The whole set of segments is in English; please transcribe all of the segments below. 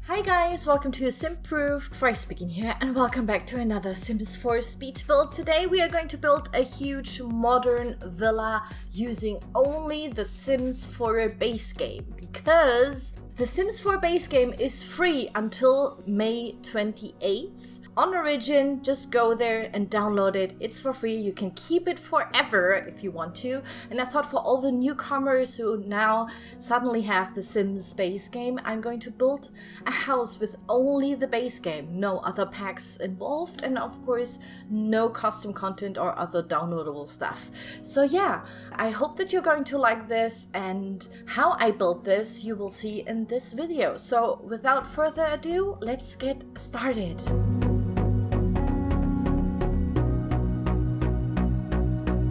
Hi guys, welcome to Simproved. Fry speaking here, and welcome back to another Sims 4 speed build. Today we are going to build a huge modern villa using only the Sims 4 base game, because the Sims 4 base game is free until May 28th. On Origin, just go there and download it. It's for free. You can keep it forever if you want to. And I thought for all the newcomers who now suddenly have the Sims base game, I'm going to build a house with only the base game. No other packs involved, and of course, no custom content or other downloadable stuff. So yeah, I hope that you're going to like this, and how I built this you will see in this video. So without further ado, let's get started.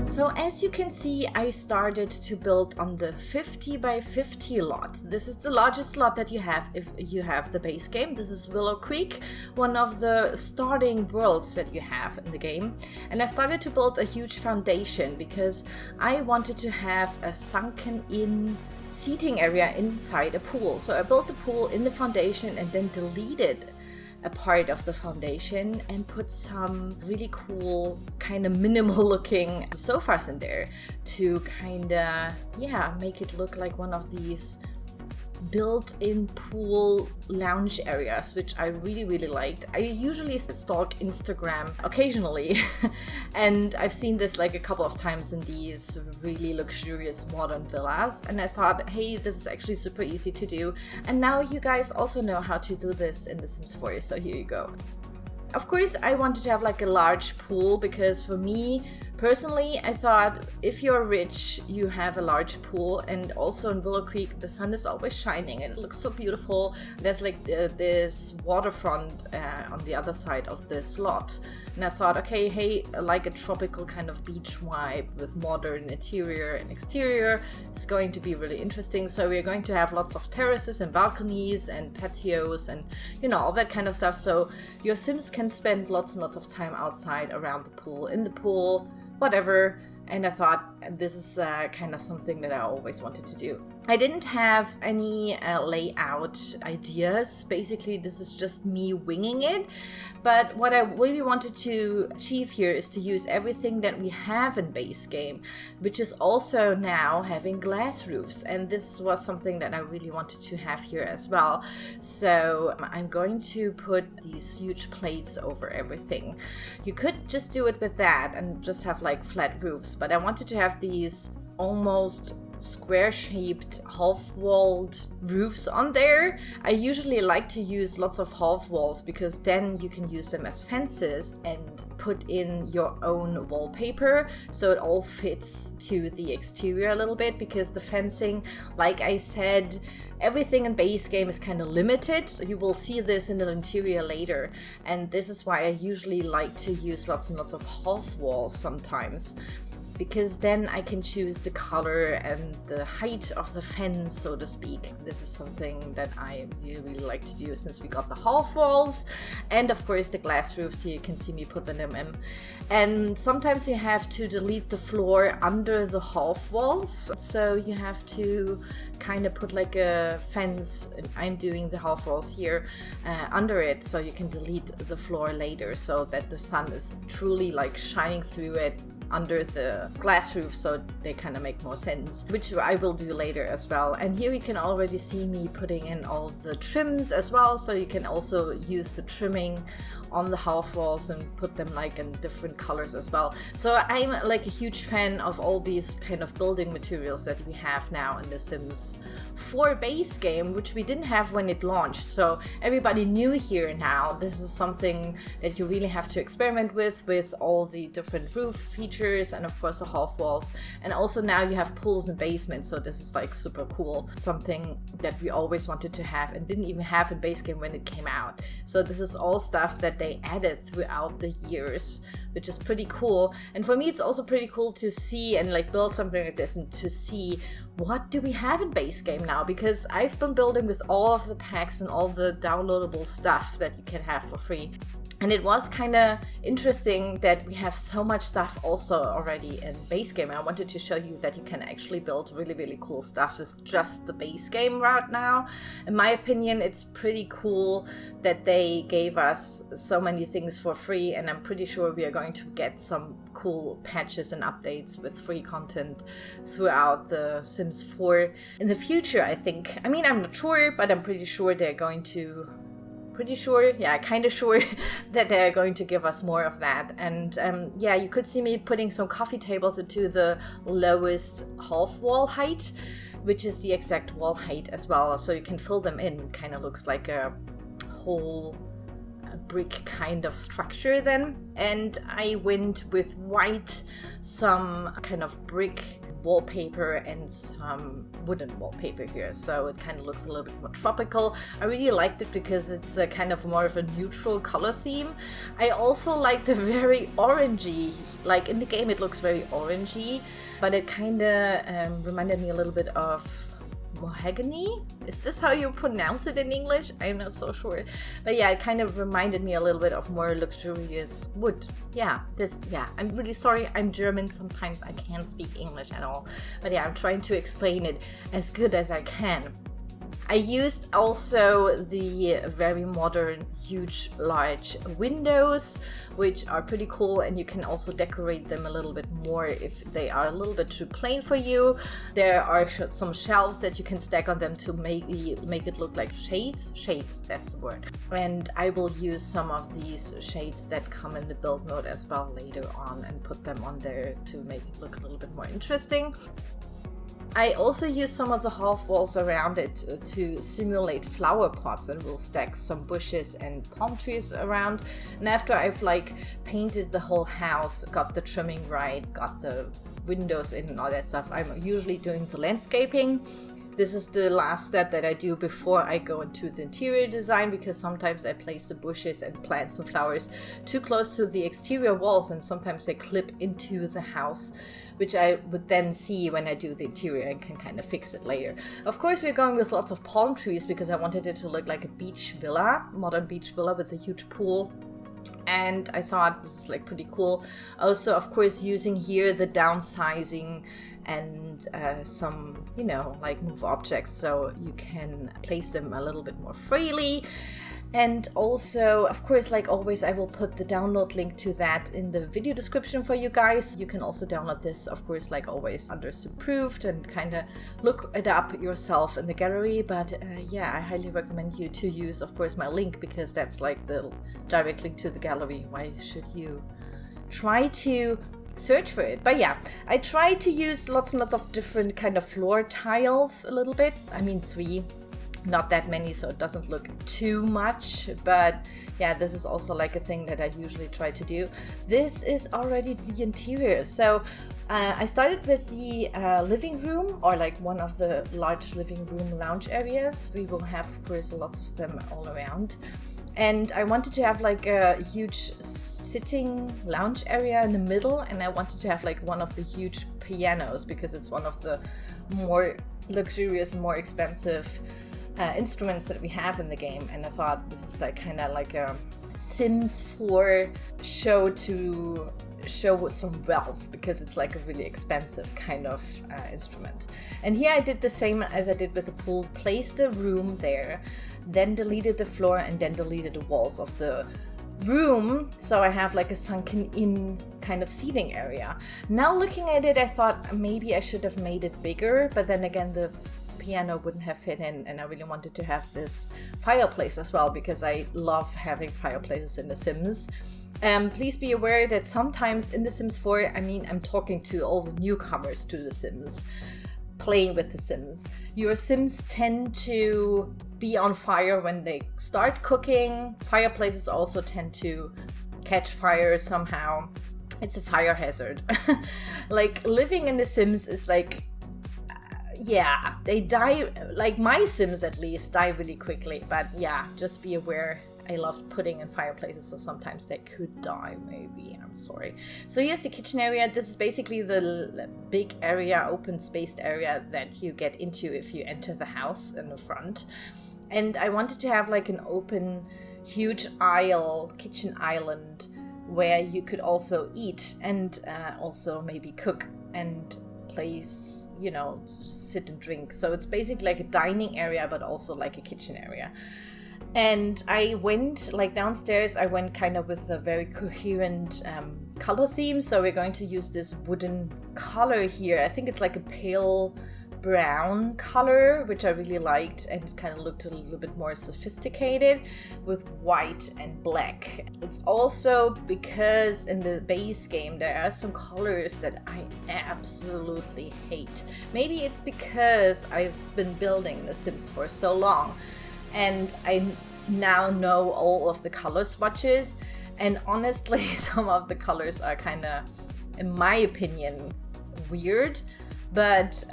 So as you can see, I started to build on the 50 by 50 lot. This is the largest lot that you have if you have the base game. This is Willow Creek, one of the starting worlds that you have in the game. And I started to build a huge foundation because I wanted to have a sunken in seating area inside a pool. So I built the pool in the foundation and then deleted a part of the foundation and put some really cool kind of minimal looking sofas in there to kind of make it look like one of these built-in pool lounge areas, which I really liked. I usually stalk Instagram occasionally and I've seen this like a couple of times in these really luxurious modern villas, and I thought, hey, this is actually super easy to do, and now you guys also know how to do this in The Sims 4, so here you go. Of course, I wanted to have like a large pool because for me personally, I thought if you're rich, you have a large pool, and also in Willow Creek, the sun is always shining and it looks so beautiful. There's like this waterfront on the other side of this lot. And I thought, okay, hey, like a tropical kind of beach vibe with modern interior and exterior is going to be really interesting. So we're going to have lots of terraces and balconies and patios and, you know, all that kind of stuff. So your Sims can spend lots and lots of time outside, around the pool, in the pool, whatever. And I thought this is kind of something that I always wanted to do. I didn't have any layout ideas. Basically, this is just me winging it. But what I really wanted to achieve here is to use everything that we have in base game, which is also now having glass roofs. And this was something that I really wanted to have here as well. So I'm going to put these huge plates over everything. You could just do it with that and just have like flat roofs, but I wanted to have these almost square-shaped half-walled roofs on there. I usually like to use lots of half walls because then you can use them as fences and put in your own wallpaper, so it all fits to the exterior a little bit, because the fencing, like I said, everything in base game is kind of limited. You will see this in the interior later, and this is why I usually like to use lots and lots of half walls sometimes, because then I can choose the color and the height of the fence, so to speak. This is something that I really like to do since we got the half walls, and of course the glass roofs. Here you can see me putting them in. And sometimes you have to delete the floor under the half walls, so you have to kind of put like a fence. I'm doing the half walls here under it, so you can delete the floor later, so that the sun is truly like shining through it under the glass roof, so they kind of make more sense, which I will do later as well. And here you can already see me putting in all the trims as well, so you can also use the trimming on the half walls and put them like in different colors as well. So I'm like a huge fan of all these kind of building materials that we have now in the Sims 4 base game, which we didn't have when it launched. So everybody new here now, this is something that you really have to experiment with all the different roof features and of course the half walls. And also now you have pools and basements, so this is like super cool, something that we always wanted to have and didn't even have in base game when it came out. So this is all stuff that they added throughout the years, which is pretty cool. And for me, it's also pretty cool to see and like build something like this and to see what do we have in base game now, because I've been building with all of the packs and all the downloadable stuff that you can have for free. And it was kind of interesting that we have so much stuff also already in base game. I wanted to show you that you can actually build really, really cool stuff with just the base game right now. In my opinion, it's pretty cool that they gave us so many things for free, and I'm pretty sure we are going to get some cool patches and updates with free content throughout the Sims 4 in the future, I think. I mean, I'm not sure, but I'm pretty sure they're going to kind of sure that they're going to give us more of that. And yeah, you could see me putting some coffee tables into the lowest half wall height, which is the exact wall height as well, so you can fill them in. Kind of looks like a whole brick kind of structure then. And I went with white, some kind of brick wallpaper and some wooden wallpaper here, so it kind of looks a little bit more tropical. I really liked it because it's a kind of more of a neutral color theme. I also like the very orangey, like in the game it looks very orangey, but it kind of reminded me a little bit of mahogany. Is this how you pronounce it in English? I'm not so sure. But yeah, it kind of reminded me a little bit of more luxurious wood. Yeah, I'm really sorry, I'm German. Sometimes I can't speak English at all. But yeah, I'm trying to explain it as good as I can. I used also the very modern, huge, large windows, which are pretty cool, and you can also decorate them a little bit more if they are a little bit too plain for you. There are some shelves that you can stack on them to make it look like shades. Shades, that's the word. And I will use some of these shades that come in the build mode as well later on and put them on there to make it look a little bit more interesting. I also use some of the half walls around it to simulate flower pots, and we'll stack some bushes and palm trees around. And after I've like painted the whole house, got the trimming right, got the windows in and all that stuff, I'm usually doing the landscaping. This is the last step that I do before I go into the interior design, because sometimes I place the bushes and plants and flowers too close to the exterior walls, and sometimes they clip into the house, which I would then see when I do the interior and can kind of fix it later. Of course, we're going with lots of palm trees because I wanted it to look like a beach villa, modern beach villa with a huge pool. And I thought this is like pretty cool. Also, of course, using here the downsizing and some, like move objects so you can place them a little bit more freely. And also, of course, like always, I will put the download link to that in the video description for you guys. You can also download this, of course, like always, under Simproved and kind of look it up yourself in the gallery. But yeah, I highly recommend you to use, of course, my link, because that's like the direct link to the gallery. Why should you try to search for it? But yeah, I tried to use lots and lots of different kind of floor tiles a little bit. I mean, 3. Not that many, so it doesn't look too much, but yeah, this is also like a thing that I usually try to do. This is already the interior. So I started with the living room, or like one of the large living room lounge areas. We will have, of course, lots of them all around. And I wanted to have like a huge sitting lounge area in the middle, and I wanted to have like one of the huge pianos, because it's one of the more luxurious, more expensive instruments that we have in the game. And I thought this is like kind of like a Sims 4 show to show some wealth, because it's like a really expensive kind of instrument. And here I did the same as I did with the pool, placed the room there, then deleted the floor, and then deleted the walls of the room, so I have like a sunken in kind of seating area. Now looking at it, I thought maybe I should have made it bigger, but then again the piano wouldn't have fit in, and I really wanted to have this fireplace as well, because I love having fireplaces in The Sims. Please be aware that sometimes in The Sims 4, I'm talking to all the newcomers to The Sims, playing with The Sims. Your Sims tend to be on fire when they start cooking. Fireplaces also tend to catch fire somehow. It's a fire hazard. Like living in The Sims is like, yeah, they die, like my Sims at least, die really quickly. But yeah, just be aware. I loved putting in fireplaces, so sometimes they could die, maybe. I'm sorry. So here's the kitchen area. This is basically the big area, open spaced area that you get into if you enter the house in the front. And I wanted to have like an open, huge kitchen island, where you could also eat and also maybe cook and place, you know, sit and drink. So it's basically like a dining area, but also like a kitchen area. And I went, like downstairs, I went kind of with a very coherent color theme. So we're going to use this wooden color here. I think it's like a pale brown color, which I really liked, and it kind of looked a little bit more sophisticated with white and black. It's also because in the base game there are some colors that I absolutely hate. Maybe it's because I've been building The Sims for so long and I now know all of the color swatches, and honestly some of the colors are kind of, in my opinion, weird. But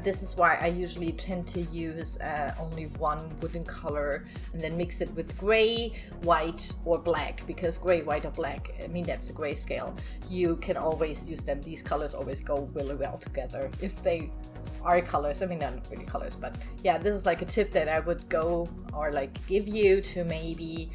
this is why I usually tend to use only one wooden color and then mix it with gray, white, or black, because gray, white, or black, I mean, that's a grayscale. You can always use them. These colors always go really well together if they are colors. I mean, they're not really colors, but yeah, this is like a tip that I would go or like give you to maybe,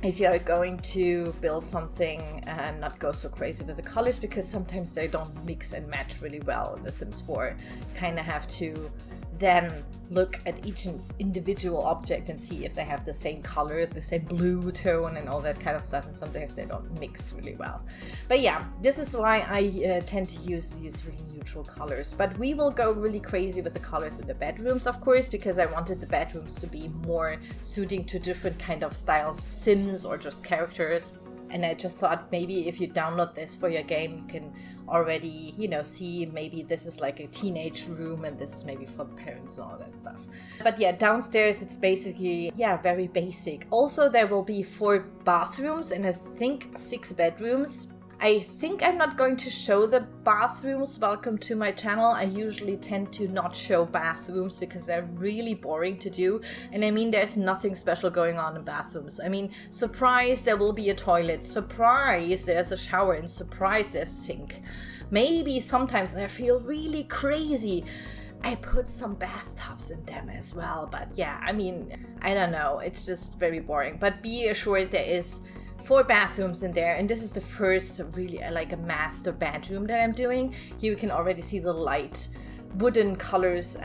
if you're going to build something, and not go so crazy with the colors, because sometimes they don't mix and match really well in The Sims 4. You kind of have to then look at each individual object and see if they have the same color, the same blue tone and all that kind of stuff, and sometimes they don't mix really well. But yeah, this is why I tend to use these really neutral colors. But we will go really crazy with the colors in the bedrooms, of course, because I wanted the bedrooms to be more suiting to different kind of styles of Sims or just characters. And I just thought maybe if you download this for your game, you can already, you know, see maybe this is like a teenage room and this is maybe for the parents and all that stuff. But yeah, downstairs it's basically, yeah, very basic. Also, there will be 4 bathrooms and I think 6 bedrooms. I think I'm not going to show the bathrooms. Welcome to my channel. I usually tend to not show bathrooms because they're really boring to do. And I mean, there's nothing special going on in bathrooms. I mean, surprise, there will be a toilet. Surprise, there's a shower. And surprise, there's a sink. Maybe sometimes I feel really crazy, I put some bathtubs in them as well. But yeah, I mean, I don't know. It's just very boring. But be assured there is 4 bathrooms in there, and this is the first really like a master bedroom that I'm doing. Here you can already see the light wooden colors.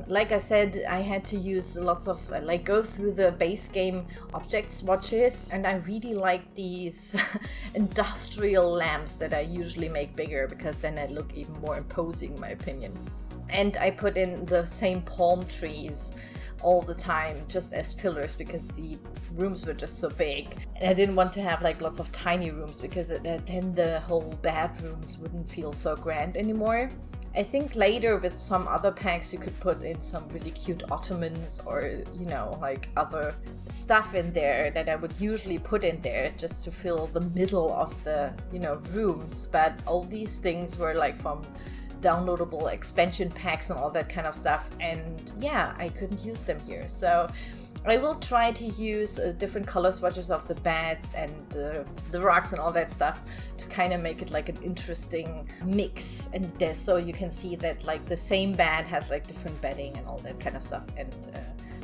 Like I said, I had to use lots of like go through the base game object swatches, and I really like these industrial lamps that I usually make bigger because then they look even more imposing, in my opinion. And I put in the same palm trees all the time just as fillers because the rooms were just so big, and I didn't want to have like lots of tiny rooms because then the whole bedrooms wouldn't feel so grand anymore. I think later with some other packs you could put in some really cute ottomans or, you know, like other stuff in there that I would usually put in there just to fill the middle of the, you know, rooms. But all these things were like from downloadable expansion packs and all that kind of stuff, and yeah, I couldn't use them here. So I will try to use different color swatches of the beds and the rugs and all that stuff to kind of make it like an interesting mix, and so you can see that like the same bed has like different bedding and all that kind of stuff. And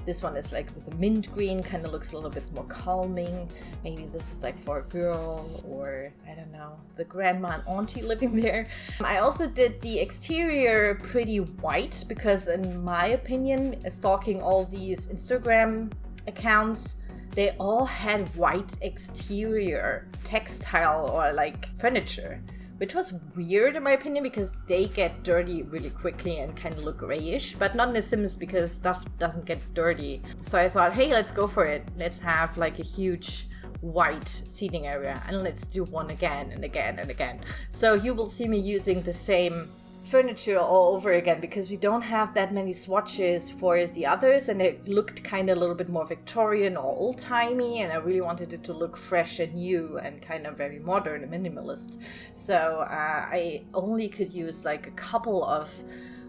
this one is like with a mint green, kind of looks a little bit more calming. Maybe this is like for a girl, or I don't know, the grandma and auntie living there. I also did the exterior pretty white because in my opinion, stalking all these Instagram accounts, they all had white exterior textile or like furniture, which was weird in my opinion because they get dirty really quickly and kind of look grayish, but not in The Sims because stuff doesn't get dirty. So I thought, hey, let's go for it. Let's have like a huge white seating area and let's do one again and again and again. So you will see me using the same furniture all over again because we don't have that many swatches for the others, and it looked kind of a little bit more Victorian or old-timey, and I really wanted it to look fresh and new and kind of very modern and minimalist. So I only could use like a couple of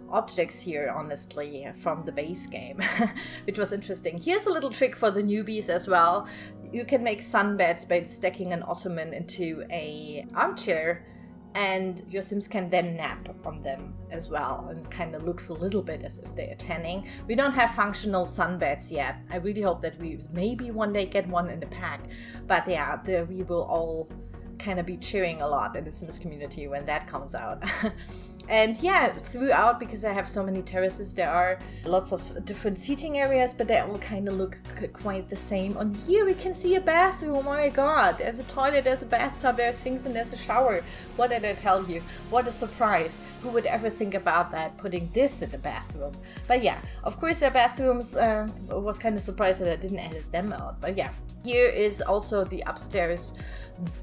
objects here, honestly, from the base game, which was interesting. Here's a little trick for the newbies as well. You can make sunbeds by stacking an ottoman into a armchair and your Sims can then nap on them as well, and it kind of looks a little bit as if they are tanning. We don't have functional sunbeds yet. I really hope that we maybe one day get one in the pack, but yeah, we will all kind of be cheering a lot in the Sims community when that comes out. And yeah, throughout, because I have so many terraces, there are lots of different seating areas, but they all kind of look quite the same. On here we can see a bathroom. Oh my god, there's a toilet, there's a bathtub, there's sinks, and there's a shower. What did I tell you? What a surprise. Who would ever think about that, putting this in the bathroom? But yeah, of course their bathrooms, I was kind of surprised that I didn't edit them out. But yeah, here is also the upstairs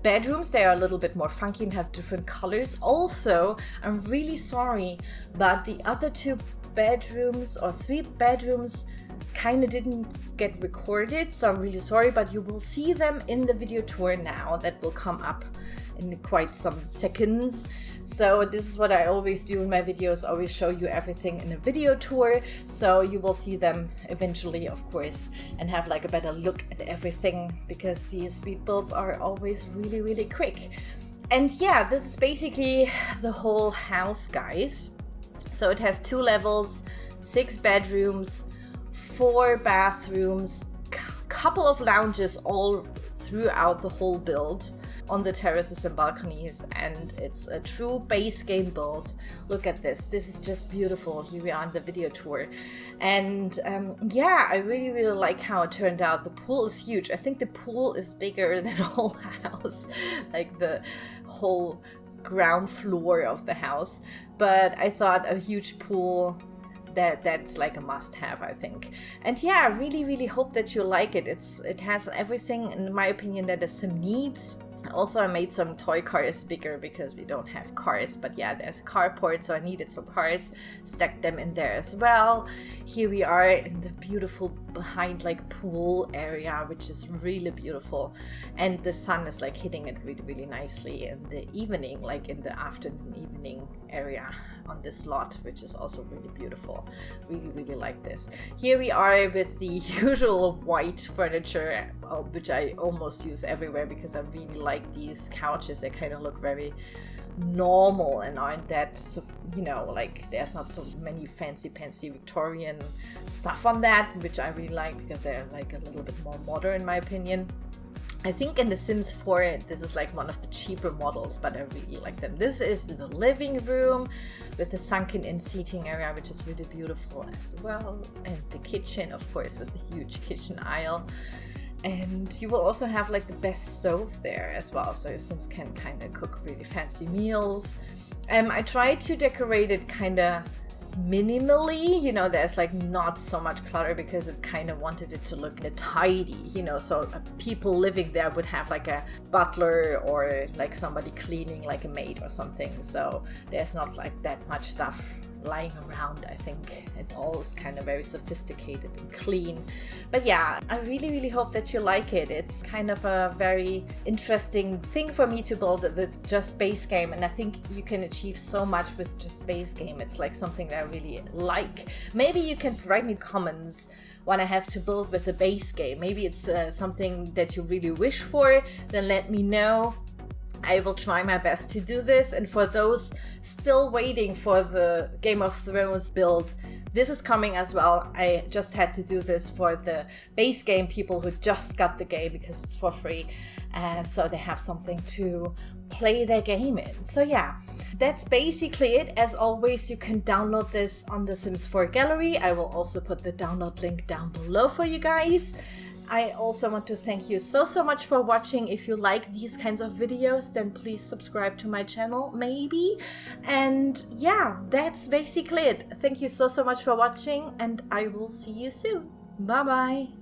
bedrooms. They are a little bit more funky and have different colors. Also, I'm really sorry, but the other 2 bedrooms or 3 bedrooms kind of didn't get recorded, so I'm really sorry, but you will see them in the video tour now that will come up in quite some seconds. So this is what I always do in my videos, always show you everything in a video tour, so you will see them eventually, of course, and have like a better look at everything, because these speed builds are always really, really quick. And yeah, this is basically the whole house, guys. So it has 2 levels, 6 bedrooms, 4 bathrooms, couple of lounges all throughout the whole build on the terraces and balconies, and it's a true base game build. Look at this. This is just beautiful. Here we are on the video tour. And yeah, I really, really like how it turned out. The pool is huge. I think the pool is bigger than the whole house, like the whole ground floor of the house. But I thought a huge pool, that's like a must-have, I think. And yeah, I really, really hope that you like it. It has everything, in my opinion, that a sim needs. Also, I made some toy cars bigger because we don't have cars, but yeah, there's a carport, so I needed some cars, stacked them in there as well. Here we are in the beautiful behind like pool area, which is really beautiful, and the sun is like hitting it really, really nicely in the evening, like in the afternoon evening area on this lot, which is also really beautiful. Really, really like this. Here we are with the usual white furniture, which I almost use everywhere because I really like these couches. They kind of look very normal and aren't that, you know, like there's not so many fancy Victorian stuff on that, which I really like because they're like a little bit more modern in my opinion. I think in The Sims 4 this is like one of the cheaper models, but I really like them. This is the living room with a sunken in seating area, which is really beautiful as well, and the kitchen, of course, with the huge kitchen aisle. And you will also have like the best stove there as well, so your Sims can kind of cook really fancy meals. I tried to decorate it kind of minimally, you know, there's like not so much clutter because it kind of wanted it to look tidy, you know, so people living there would have like a butler or like somebody cleaning, like a maid or something, so there's not like that much stuff lying around. I think it all is kind of very sophisticated and clean. But yeah, I really, really hope that you like it. It's kind of a very interesting thing for me to build with just base game, and I think you can achieve so much with just base game. It's like something that I really like. Maybe you can write me comments what I have to build with the base game. Maybe it's something that you really wish for, then let me know. I will try my best to do this. And for those still waiting for the Game of Thrones build, this is coming as well. I just had to do this for the base game people who just got the game because it's for free. So they have something to play their game in. So yeah, that's basically it. As always, you can download this on the Sims 4 gallery. I will also put the download link down below for you guys. I also want to thank you so much for watching. If you like these kinds of videos, then please subscribe to my channel, maybe. And yeah, that's basically it. Thank you so much for watching, and I will see you soon. Bye bye.